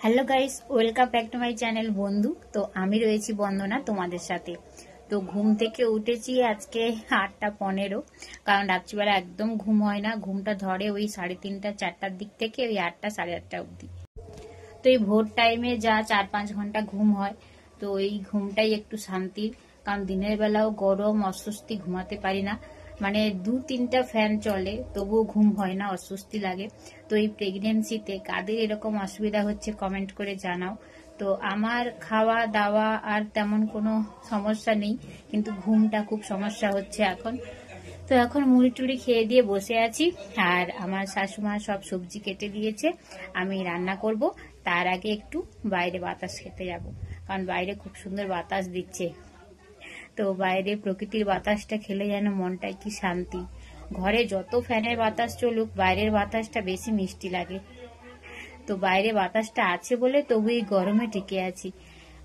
Hello guys, welcome back to my channel বন্ধু। তো আমি রয়েছি বন্দনা তোমাদের সাথে। তো ঘুম থেকে উঠেছি আজকে 8:15, কারণ রাত্রিবেলা একদম ঘুম হয় না। ঘুমটা ধরে ওই 3:30 4টার দিক থেকে ওই 8টা 8:30 অবধি। তো এই ভোর টাইমে যা 4-5 ঘন্টা ঘুম হয়, তো এই ঘুমটাই একটু শান্তির। কারণ দিনের বেলাও গরম অস্বস্তি, ঘুমাতে পারি না। মানে 2-3টা ফ্যান চলে তবুও ঘুম হয় না, অস্বস্তি লাগে। তো এই প্রেগনেন্সিতে কাদের এরকম অসুবিধা হচ্ছে কমেন্ট করে জানাও। তো আমার খাওয়া দাওয়া আর তেমন কোনো সমস্যা নেই, কিন্তু ঘুমটা খুব সমস্যা হচ্ছে এখন। তো এখন মুড়ি টুড়ি খেয়ে দিয়ে বসে আছি, আর আমার শাশুমা সব সবজি কেটে দিয়েছে, আমি রান্না করব। তার আগে একটু বাইরে বাতাস খেতে যাব, কারণ বাইরে খুব সুন্দর বাতাস দিচ্ছে। তো বাইরে প্রকৃতির বাতাসটা খেলে যেন মনটায় কি শান্তি। ঘরে যত ফ্যানের বাতাস চলুক, বাইরের বাতাসটা বেশি মিষ্টি লাগে। তো বাইরে বাতাসটা আছে বলে তবু এই গরমে টিকে আছি।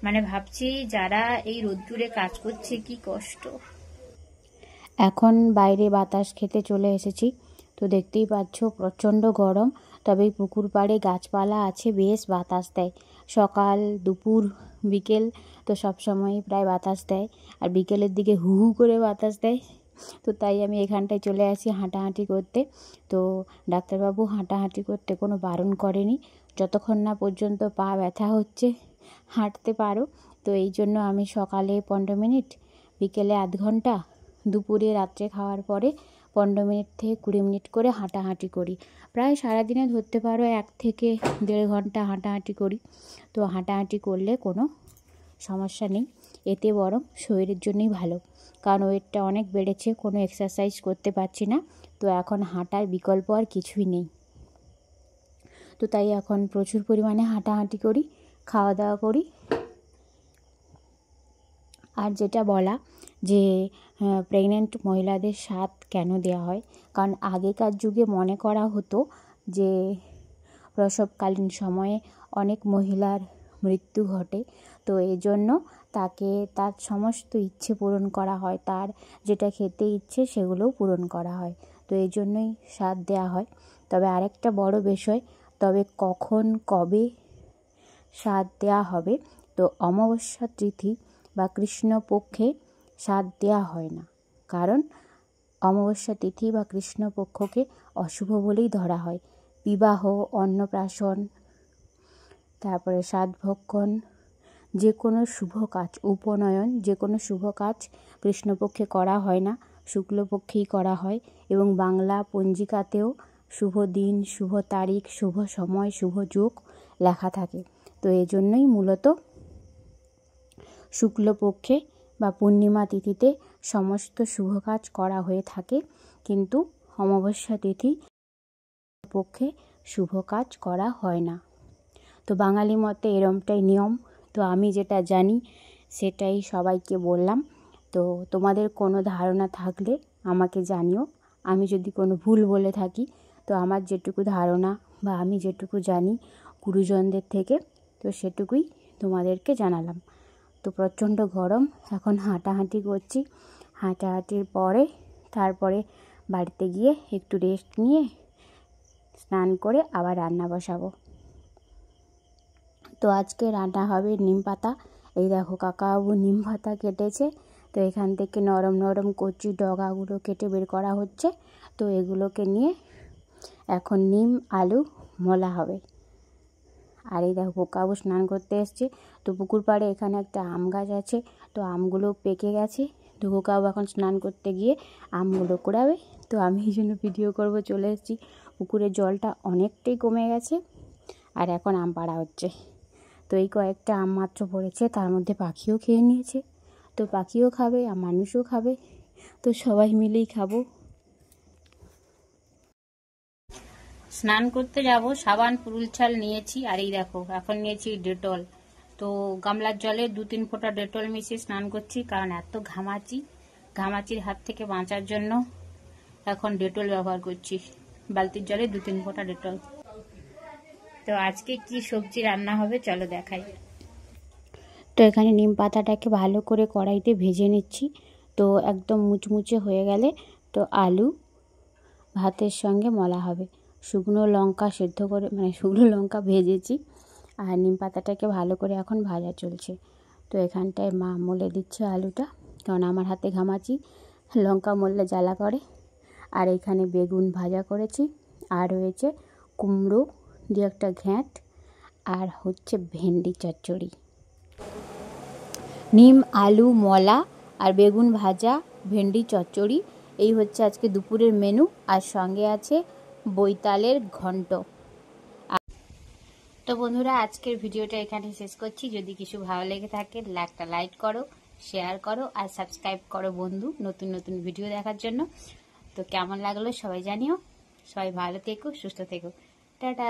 মানে ভাবছি যারা এই রোদ্দুরে কাজ করছে কি কষ্ট। এখন বাইরে বাতাস খেতে চলে এসেছি। তো দেখতেই পাচ্ছ প্রচণ্ড গরম, তবে পুকুর পাড়ে গাছপালা আছে, বেশ বাতাস দেয়। সকাল দুপুর বিকেল তো সব সময় প্রায় বাতাস দেয়, আর বিকেলের দিকে হু হু করে বাতাস দেয়। তো তাই আমি এখানটায় চলে আসি হাঁটাহাঁটি করতে। তো ডাক্তারবাবু হাঁটাহাঁটি করতে কোনো বারণ করেনি, যতক্ষণ না পর্যন্ত পা ব্যথা হচ্ছে হাঁটতে পারো। তো এই জন্য আমি সকালে 15 মিনিট, বিকেলে আধ ঘন্টা, দুপুরে রাত্রে খাওয়ার পরে 15 মিনিট থেকে 20 মিনিট করে হাঁটাহাঁটি করি। প্রায় সারাদিনে ধরতে পারো 1 থেকে 1.5 ঘন্টা হাঁটাহাঁটি করি। তো হাঁটাহাঁটি করলে কোনো সমস্যা নেই, এতে বরং শরীরের জন্যই ভালো। কারণ ওয়েটটা অনেক বেড়েছে, কোনো এক্সারসাইজ করতে পারছি না। তো এখন হাঁটার বিকল্প আর কিছুই নেই। তো তাই এখন প্রচুর পরিমাণে হাঁটাহাঁটি করি, খাওয়া দাওয়া করি। আর যেটা বলা যে প্রেগনেন্ট মহিলাদের 7 কেন দেওয়া হয়, কারণ আগেকার যুগে মনে করা হতো যে প্রসবকালীন সময়ে অনেক মহিলার মৃত্যু ঘটে। তো এই জন্য তাকে তার সমস্ত ইচ্ছে পূরণ করা হয়, তার যেটা খেতে ইচ্ছে সেগুলোও পূরণ করা হয়। তো এই জন্যই 7 দেওয়া হয়। তবে আরেকটা বড় বিষয়, তবে কখন কবে 7 দেওয়া হবে, তো অমাবস্যা তিথি বা কৃষ্ণপক্ষে 7 দেওয়া হয় না। কারণ অমাবস্যা তিথি বা কৃষ্ণপক্ষকে অশুভ বলেই ধরা হয়। বিবাহ, অন্নপ্রাশন, তারপরে সাধভক্ষণ, যে কোনো শুভ কাজ, উপনয়ন, যে কোনো শুভ কাজ কৃষ্ণপক্ষে করা হয় না, শুক্লপক্ষেই করা হয়। এবং বাংলা পঞ্জিকাতেও শুভ দিন, শুভ তারিখ, শুভ সময়, শুভ যোগ লেখা থাকে। তো এই জন্যই মূলত শুক্লপক্ষে বা পূর্ণিমা তিথিতে সমস্ত শুভ কাজ করা হয়ে থাকে, কিন্তু অমাবস্যা তিথি পক্ষে শুভ কাজ করা হয় না। তো বাঙালি মতে এরমটাই নিয়ম। তো আমি যেটা জানি সেটাই সবাইকে বললাম। তো তোমাদের কোনো ধারণা থাকলে আমাকে জানিও। আমি যদি কোনো ভুল বলে থাকি, তো আমার যেটুকু ধারণা বা আমি যেটুকু জানি গুরুজনদের থেকে, তো সেটুকুই তোমাদেরকে জানালাম। তো প্রচণ্ড গরম, এখন হাঁটাহাঁটি করছি। হাঁটাহাঁটির পরে তারপরে বাড়িতে গিয়ে একটু রেস্ট নিয়ে স্নান করে আবার রান্না বসাবো। তো আজকে রান্না হবে নিম পাতা। এই দেখো কাকাবাবু নিম পাতা কেটেছে। তো এখান থেকে নরম নরম কচি ডগাগুলো কেটে বের করা হচ্ছে। তো এগুলোকে নিয়ে এখন নিম আলু মোলা হবে। আর এই দেখো কাকাবাবু স্নান করতে এসছে। তো পুকুর পাড়ে এখানে একটা আম গাছ আছে, তো আমগুলো পেকে গেছে। তো কাকাবাবু এখন স্নান করতে গিয়ে আমগুলো কুড়াবে। তো আমি এই জন্য ভিডিও করব চলে এসেছি। পুকুরের জলটা অনেকটাই কমে গেছে, আর এখন আম পাড়া হচ্ছে। তো এই কয়েকটা আম মাত্র পড়েছে, তার মধ্যে পাখিও খেয়ে নিয়েছে। তো পাখিও খাবে আর মানুষও খাবে, তো সবাই মিলেই খাবো। স্নান করতে যাব, সাবান পুরুল ছাল নিয়েছি, আর এই দেখো এখন নিয়েছি ডেটল। তো গামলার জলে 2-3 ফোঁটা ডেটল মিশিয়ে স্নান করছি, কারণ এত ঘামাচির হাত থেকে বাঁচার জন্য এখন ডেটল ব্যবহার করছি। বালতির জলে 2-3 ফোঁটা ডেটল। তো আজকে কি সবজি রান্না হবে চলো দেখাই। তো এখানে নিম পাতাটাকে ভালো করে কড়াইতে ভেজে নিচ্ছি। তো একদম মুচমুচে হয়ে গেলে তো আলু ভাতের সঙ্গে মলা হবে। শুকনো লঙ্কা সেদ্ধ করে, মানে শুকনো লঙ্কা ভেজেছি, আর নিম পাতাটাকে ভালো করে এখন ভাজা চলছে। তো এখানটায় মা মলে দিচ্ছে আলুটা, কারণ আমার হাতে ঘামাচি, লঙ্কা মরলে জ্বালা করে। আর এখানে বেগুন ভাজা করেছি, আর রয়েছে কুমড়ো দিয়ে একটা ঘ্যাঁট, আর হচ্ছে ভেন্ডি চচ্চড়ি। নিম আলু মলা আর বেগুন ভাজা, ভেন্ডি চচ্চড়ি, এই হচ্ছে আজকে দুপুরের মেনু। আর সঙ্গে আছে বৈতালের ঘন্ট। তো বন্ধুরা, আজকের ভিডিওটা এখানে শেষ করছি। যদি কিছু ভালো লেগে থাকে একটা লাইক করো, শেয়ার করো আর সাবস্ক্রাইব করো বন্ধু, নতুন নতুন ভিডিও দেখার জন্য। তো কেমন লাগলো সবাই জানিও। সবাই ভালো থেকো, সুস্থ থেকো। টাটা।